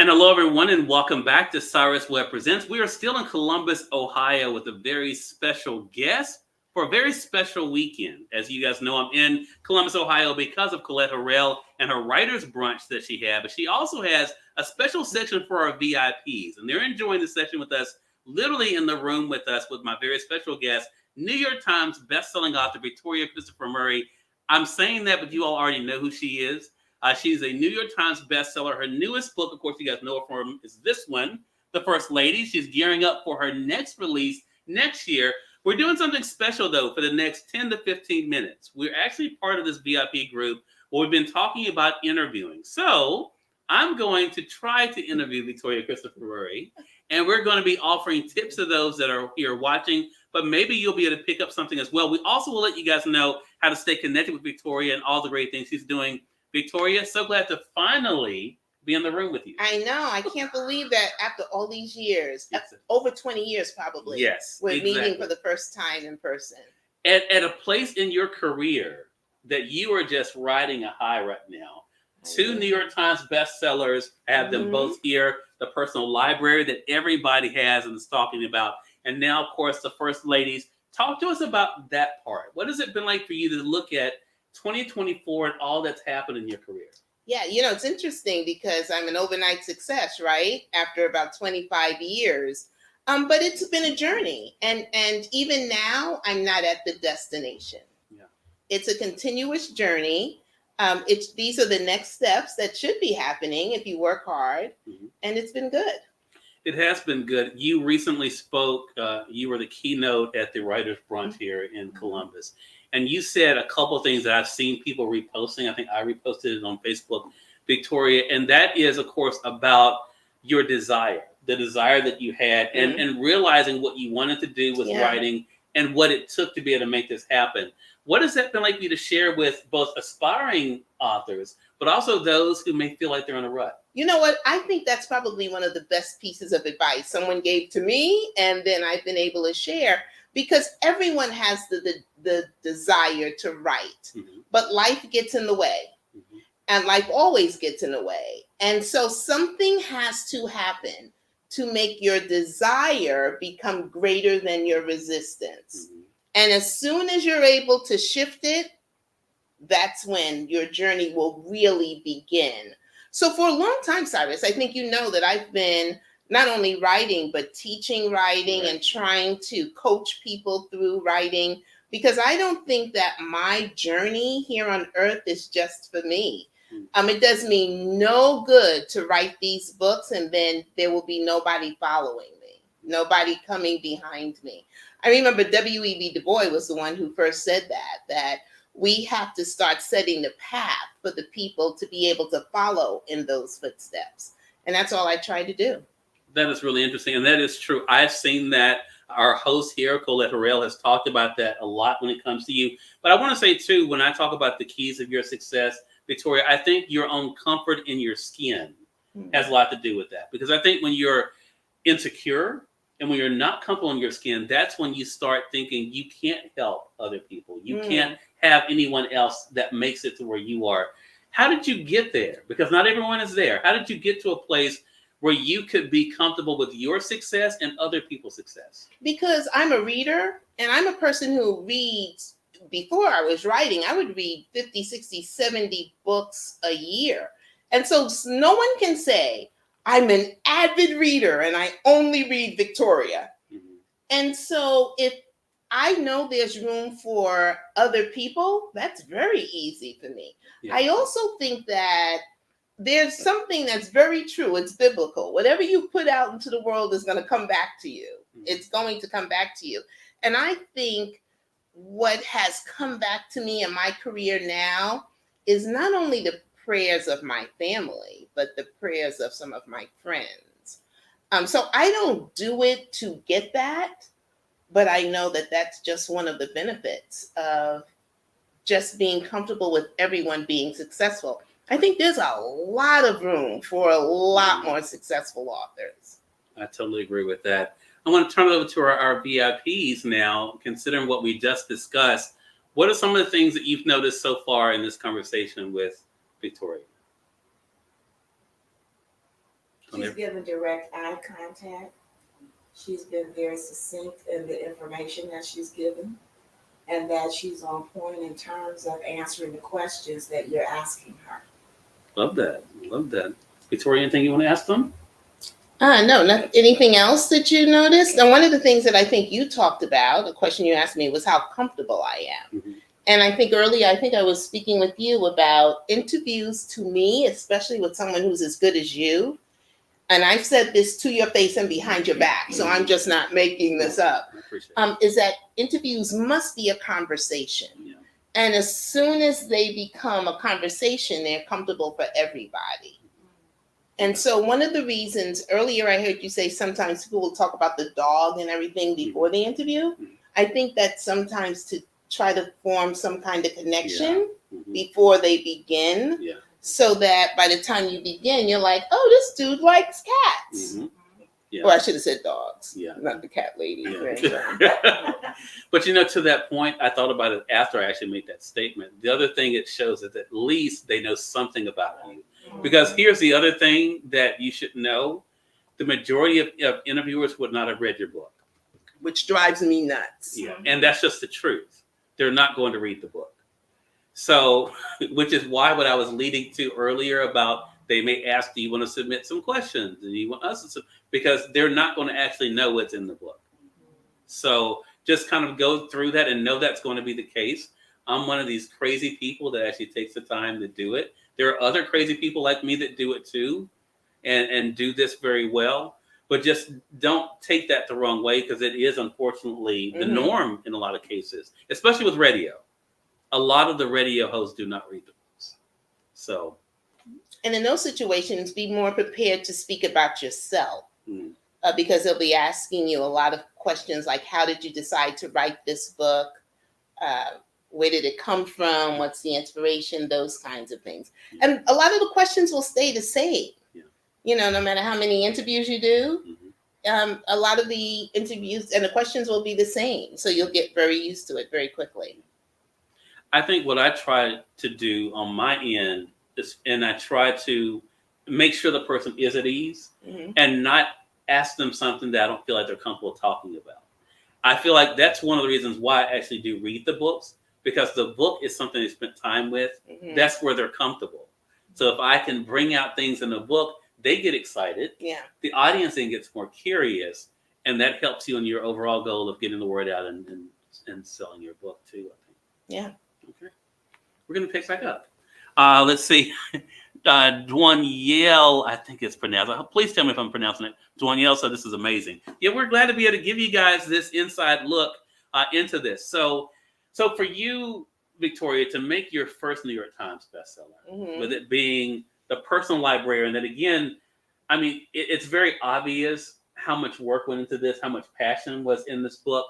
And hello, everyone, and welcome back to Cyrus Webb Presents. We are still in Columbus, Ohio, with a very special guest for a very special weekend. As you guys know, I'm in Columbus, Ohio, because of Colette Harrell and her writer's brunch that she had. But she also has a special section for our VIPs, and they're enjoying the session with us, literally in the room with us, with my very special guest, New York Times bestselling author Victoria Christopher Murray. I'm saying that, but you all already know who she is. She's a New York Times bestseller. Her newest book, of course, you guys know her from, is this one, The First Lady. She's gearing up for her next release next year. We're doing something special, though, for the next 10 to 15 minutes. We're actually part of this VIP group where we've been talking about interviewing. So I'm going to try to interview Victoria Christopher Murray, and we're going to be offering tips to those that are here watching, but maybe you'll be able to pick up something as well. We also will let you guys know how to stay connected with Victoria and all the great things she's doing. Victoria, so glad to finally be in the room with you. I know. I can't believe that after all these years, over 20 years probably, yes, we're exactly. meeting for the first time in person. At a place in your career that you are just riding a high right now. Two New York Times bestsellers, I have them both here, the personal library that everybody has and is talking about, and now, of course, the First Ladies. Talk to us about that part. What has it been like for you to look at 2024 and all that's happened in your career? Yeah, you know, it's interesting because I'm an overnight success, right? After about 25 years. But it's been a journey. And even now, I'm not at the destination. Yeah. It's a continuous journey. These are the next steps that should be happening if you work hard. And it's been good. It has been good. You recently spoke, you were the keynote at the Writer's Brunch here in Columbus. And you said a couple of things that I've seen people reposting. I think I reposted it on Facebook, Victoria. And that is, of course, about your desire, the desire that you had, and realizing what you wanted to do with writing and what it took to be able to make this happen. What has that been like for you to share with both aspiring authors, but also those who may feel like they're in a rut? You know what? I think that's probably one of the best pieces of advice someone gave to me, and then I've been able to share, because everyone has the desire to write, but life gets in the way, and life always gets in the way. And so something has to happen to make your desire become greater than your resistance. And as soon as you're able to shift it, that's when your journey will really begin. So for a long time, Cyrus, I think you know that I've been not only writing, but teaching writing and trying to coach people through writing, because I don't think that my journey here on earth is just for me. It does me no good to write these books and then there will be nobody following me, nobody coming behind me. I remember W.E.B. Du Bois was the one who first said that we have to start setting the path for the people to be able to follow in those footsteps. And that's all I try to do. That is really interesting. And that is true. I've seen that. Our host here, Colette Harrell, has talked about that a lot when it comes to you. But I want to say, too, when I talk about the keys of your success, Victoria, I think your own comfort in your skin has a lot to do with that. Because I think when you're insecure and when you're not comfortable in your skin, that's when you start thinking you can't help other people. You can't have anyone else that makes it to where you are. How did you get there? Because not everyone is there. How did you get to a place where you could be comfortable with your success and other people's success? Because I'm a reader, and I'm a person who reads. Before I was writing, I would read 50, 60, 70 books a year. And so no one can say, I'm an avid reader and I only read Victoria. And so if I know there's room for other people, that's very easy for me. I also think that there's something that's very true. It's biblical. Whatever you put out into the world is going to come back to you. It's going to come back to you. And I think what has come back to me in my career now is not only the prayers of my family, but the prayers of some of my friends. So I don't do it to get that, but I know that that's just one of the benefits of just being comfortable with everyone being successful. I think there's a lot of room for a lot more successful authors. I totally agree with that. I want to turn it over to our VIPs now, considering what we just discussed. What are some of the things that you've noticed so far in this conversation with Victoria? She's given direct eye contact. She's been very succinct in the information that she's given, and that she's on point in terms of answering the questions that you're asking her. Love that. Love that. Victoria, anything you want to ask them? No, not anything else that you noticed. And one of the things that I think you talked about, a question you asked me, was how comfortable I am. Mm-hmm. And I think earlier, I think I was speaking with you about interviews to me, especially with someone who's as good as you. And I've said this to your face and behind your back, so I'm just not making this up. I appreciate it. Is that interviews must be a conversation. Yeah. And as soon as they become a conversation, they're comfortable for everybody. And so one of the reasons, earlier I heard you say sometimes people will talk about the dog and everything before the interview. I think that sometimes to try to form some kind of connection before they begin, so that by the time you begin, you're like, oh, this dude likes cats. Yeah. Or I should have said dogs, Yeah. not the cat lady. Yeah. But to that point, I thought about it after I actually made that statement. The other thing it shows is at least they know something about you. Because here's the other thing that you should know. The majority of interviewers would not have read your book. Which drives me nuts. Yeah. And that's just the truth. They're not going to read the book. So, which is why what I was leading to earlier about they may ask, do you want to submit some questions? Do you want us to because they're not going to actually know what's in the book. So just kind of go through that and know that's going to be the case. I'm one of these crazy people that actually takes the time to do it. There are other crazy people like me that do it too and do this very well. But just don't take that the wrong way because it is unfortunately the norm in a lot of cases, especially with radio. A lot of the radio hosts do not read the books. So. And in those situations, be more prepared to speak about yourself because they'll be asking you a lot of questions like, how did you decide to write this book? Where did it come from? What's the inspiration? Those kinds of things. And a lot of the questions will stay the same. No matter how many interviews you do, a lot of the interviews and the questions will be the same. So you'll get very used to it very quickly. I think what I try to do on my end is, and I try to make sure the person is at ease and not ask them something that I don't feel like they're comfortable talking about. I feel like that's one of the reasons why I actually do read the books, because the book is something they spent time with. That's where they're comfortable. So if I can bring out things in the book, they get excited. Yeah. The audience then gets more curious, and that helps you in your overall goal of getting the word out and selling your book too, I think. Yeah. Okay. We're going to pick back up. Let's see. Dwanielle, I think it's pronounced. Please tell me if I'm pronouncing it. Dwanielle, so this is amazing. Yeah, we're glad to be able to give you guys this inside look into this. So for you, Victoria, to make your first New York Times bestseller, with it being the personal librarian, that again, I mean, it's very obvious how much work went into this, how much passion was in this book.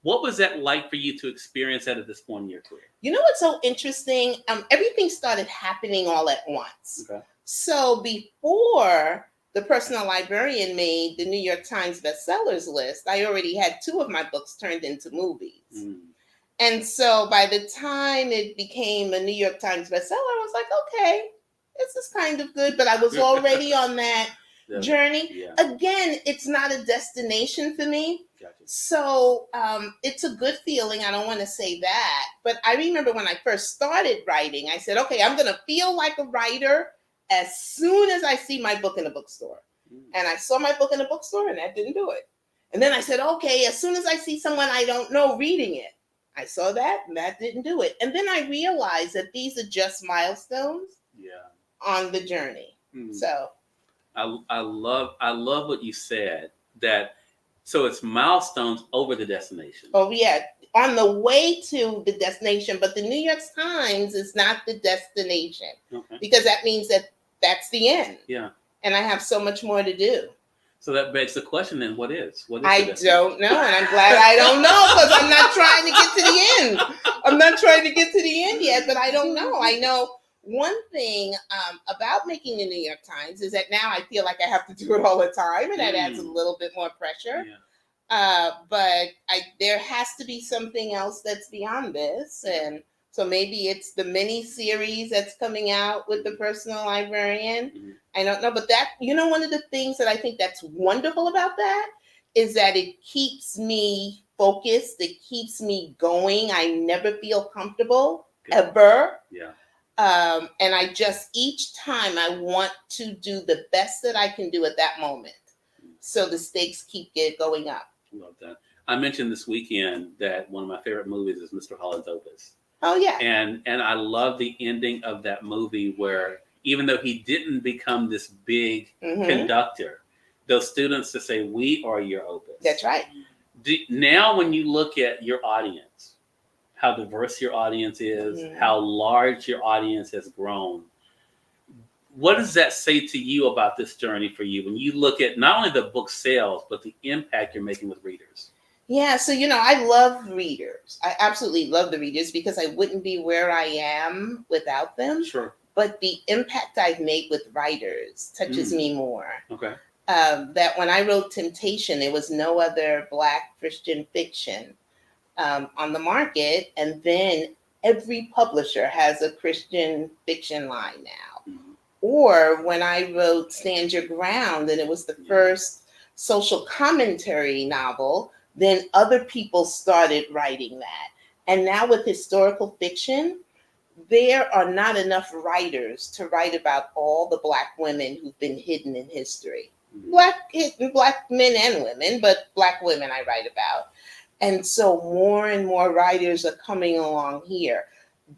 What was that like for you to experience that at this point in your career? You know what's so interesting? Everything started happening all at once. Okay. So before the personal librarian made the New York Times bestsellers list, I already had 2 of my books turned into movies. And so by the time it became a New York Times bestseller, I was like, okay, this is kind of good. But I was already on that journey. Yeah. Again, it's not a destination for me. Gotcha. So it's a good feeling. I don't want to say that. But I remember when I first started writing, I said, okay, I'm going to feel like a writer as soon as I see my book in a bookstore. And I saw my book in a bookstore and that didn't do it. And then I said, okay, as soon as I see someone I don't know reading it, I saw that and that didn't do it. And then I realized that these are just milestones on the journey. So I love what you said, that so it's milestones over the destination. Oh yeah, on the way to the destination, but the New York Times is not the destination, because that means that that's the end. Yeah. And I have so much more to do. So that begs the question then, what is I don't know, and I'm glad I don't know, because I'm not trying to get to the end. I'm not trying to get to the end yet, but I don't know. I know one thing about making the New York Times is that now I feel like I have to do it all the time, and that adds a little bit more pressure. But there has to be something else that's beyond this, and So maybe it's the mini series that's coming out with the personal librarian. Mhm. I don't know, but that, one of the things that I think that's wonderful about that is that it keeps me focused. It keeps me going. I never feel comfortable Good. ever. Yeah. And I just, each time I want to do the best that I can do at that moment. So the stakes keep going up. Love that. I mentioned this weekend that one of my favorite movies is Mr. Holland's Opus. Oh yeah. And I love the ending of that movie where even though he didn't become this big conductor, those students to say, we are your opus. That's right. Now when you look at your audience, how diverse your audience is, how large your audience has grown, what does that say to you about this journey for you when you look at not only the book sales, but the impact you're making with readers? Yeah, so I love readers. I absolutely love the readers because I wouldn't be where I am without them. Sure. But the impact I've made with writers touches me more. Okay. That when I wrote Temptation, there was no other Black Christian fiction on the market, and then every publisher has a Christian fiction line now. Or when I wrote Stand Your Ground, and it was the first social commentary novel, then other people started writing that. And now with historical fiction, there are not enough writers to write about all the Black women who've been hidden in history. Black men and women, but Black women I write about. And so more and more writers are coming along here.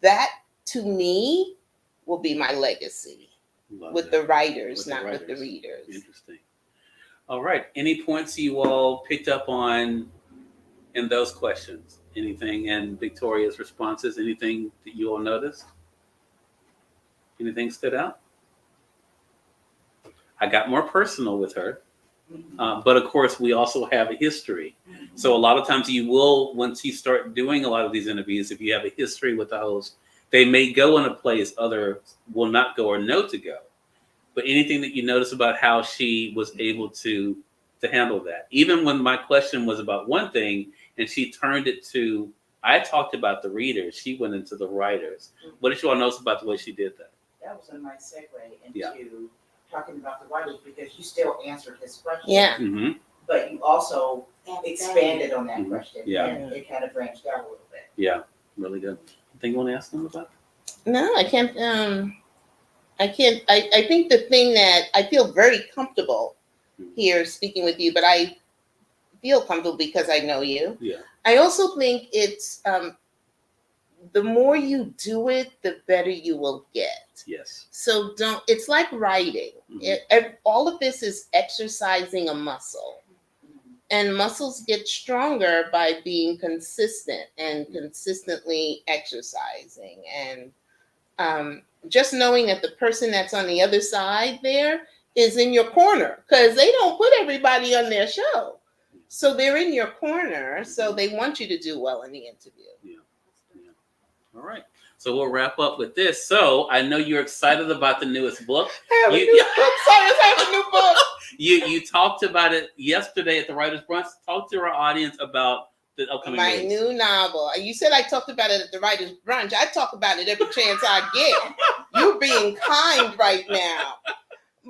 That, to me, will be my legacy. Love with that. the writers, With the not with the writers. readers. Interesting. All right. Any points you all picked up on in those questions? Anything in Victoria's responses? Anything that you all noticed? Anything stood out? I got more personal with her. But of course, we also have a history. So a lot of times you will, once you start doing a lot of these interviews, if you have a history with the host, they may go in a place others will not go or know to go. But anything that you notice about how she was able to handle that, even when my question was about one thing and she turned it to, I talked about the readers, she went into the writers. What did you all notice about the way she did that? That was a nice segue into talking about the writers because you still answered his question. Yeah. Mm-hmm. But you also expanded on that question. Yeah. And it kind of branched out a little bit. Yeah, really good. Anything you want to ask them about? No, I can't. I think the thing that I feel very comfortable here speaking with you, but I feel comfortable because I know you. Yeah. I also think it's the more you do it, the better you will get. Yes. So it's like writing. All of this is exercising a muscle. And muscles get stronger by being consistent and consistently exercising. And just knowing that the person that's on the other side there is in your corner, because they don't put everybody on their show. So they're in your corner. So they want you to do well in the interview. All right. So we'll wrap up with this. So I know you're excited about the newest book. I have a new book. Cyrus, I have a new book. You talked about it yesterday at the Writers' Brunch. Talk to our audience about the upcoming My release. new novel. You said I talked about it at the Writers' Brunch. I talk about it every chance I get. You're being kind right now.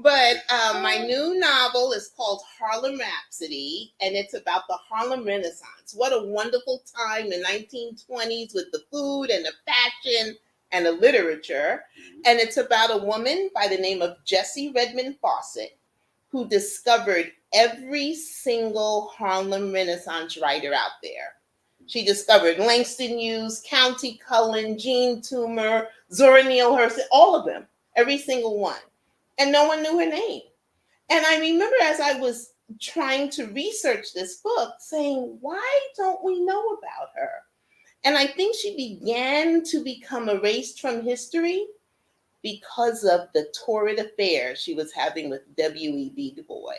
But my new novel is called Harlem Rhapsody, and it's about the Harlem Renaissance. What a wonderful time, the 1920s, with the food and the fashion and the literature. And it's about a woman by the name of Jessie Redmond Fawcett, who discovered every single Harlem Renaissance writer out there. She discovered Langston Hughes, Countee Cullen, Jean Toomer, Zora Neale Hurston, all of them, every single one. And no one knew her name. And I remember as I was trying to research this book saying, why don't we know about her? And I think she began to become erased from history because of the torrid affair she was having with W.E.B. Du Bois.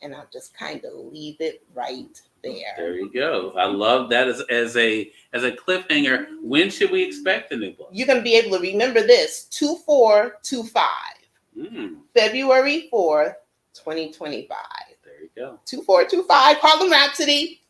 And I'll just kind of leave it right there. There you go. I love that as a cliffhanger. When should we expect the new book? You're going to be able to remember this, 2425. February 4th, 2025. There you go. 2425, Harlem Rhapsody.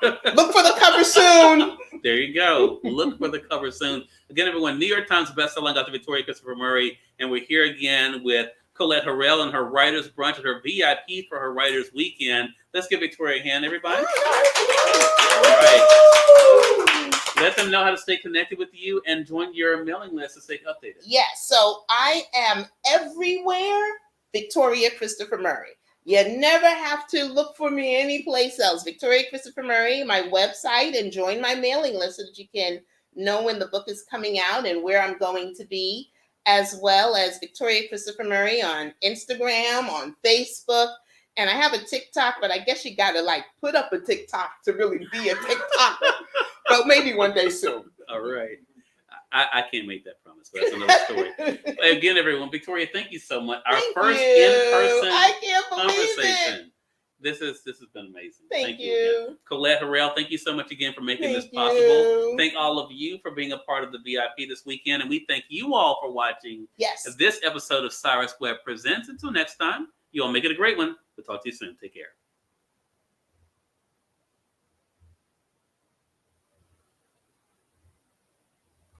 Look for the cover soon. There you go. Look for the cover soon. Again, everyone, New York Times bestselling author Victoria Christopher Murray, and we're here again with Colette Harrell and her Writers Brunch and her VIP for her Writers Weekend. Let's give Victoria a hand, everybody. All right. Let them know how to stay connected with you and join your mailing list to stay updated. Yes, so I am everywhere, Victoria Christopher Murray. You never have to look for me anyplace else. Victoria Christopher Murray, my website, and join my mailing list so that you can know when the book is coming out and where I'm going to be, as well as Victoria Christopher Murray on Instagram, on Facebook. And I have a TikTok, but I guess you got to like put up a TikTok to really be a TikToker. But maybe one day soon. All right. I can't make that promise, but that's another story. Again, everyone, Victoria, thank you so much. Our first in-person I can't believe conversation. it. This has been amazing. Thank Again. you. Colette Harrell, thank you so much again for making this Thank possible. you. Thank all of you for being a part of the VIP this weekend, and we thank you all for watching Yes. this episode of Cyrus Webb Presents. Until next time, you all make it a great one. We'll talk to you soon. Take care.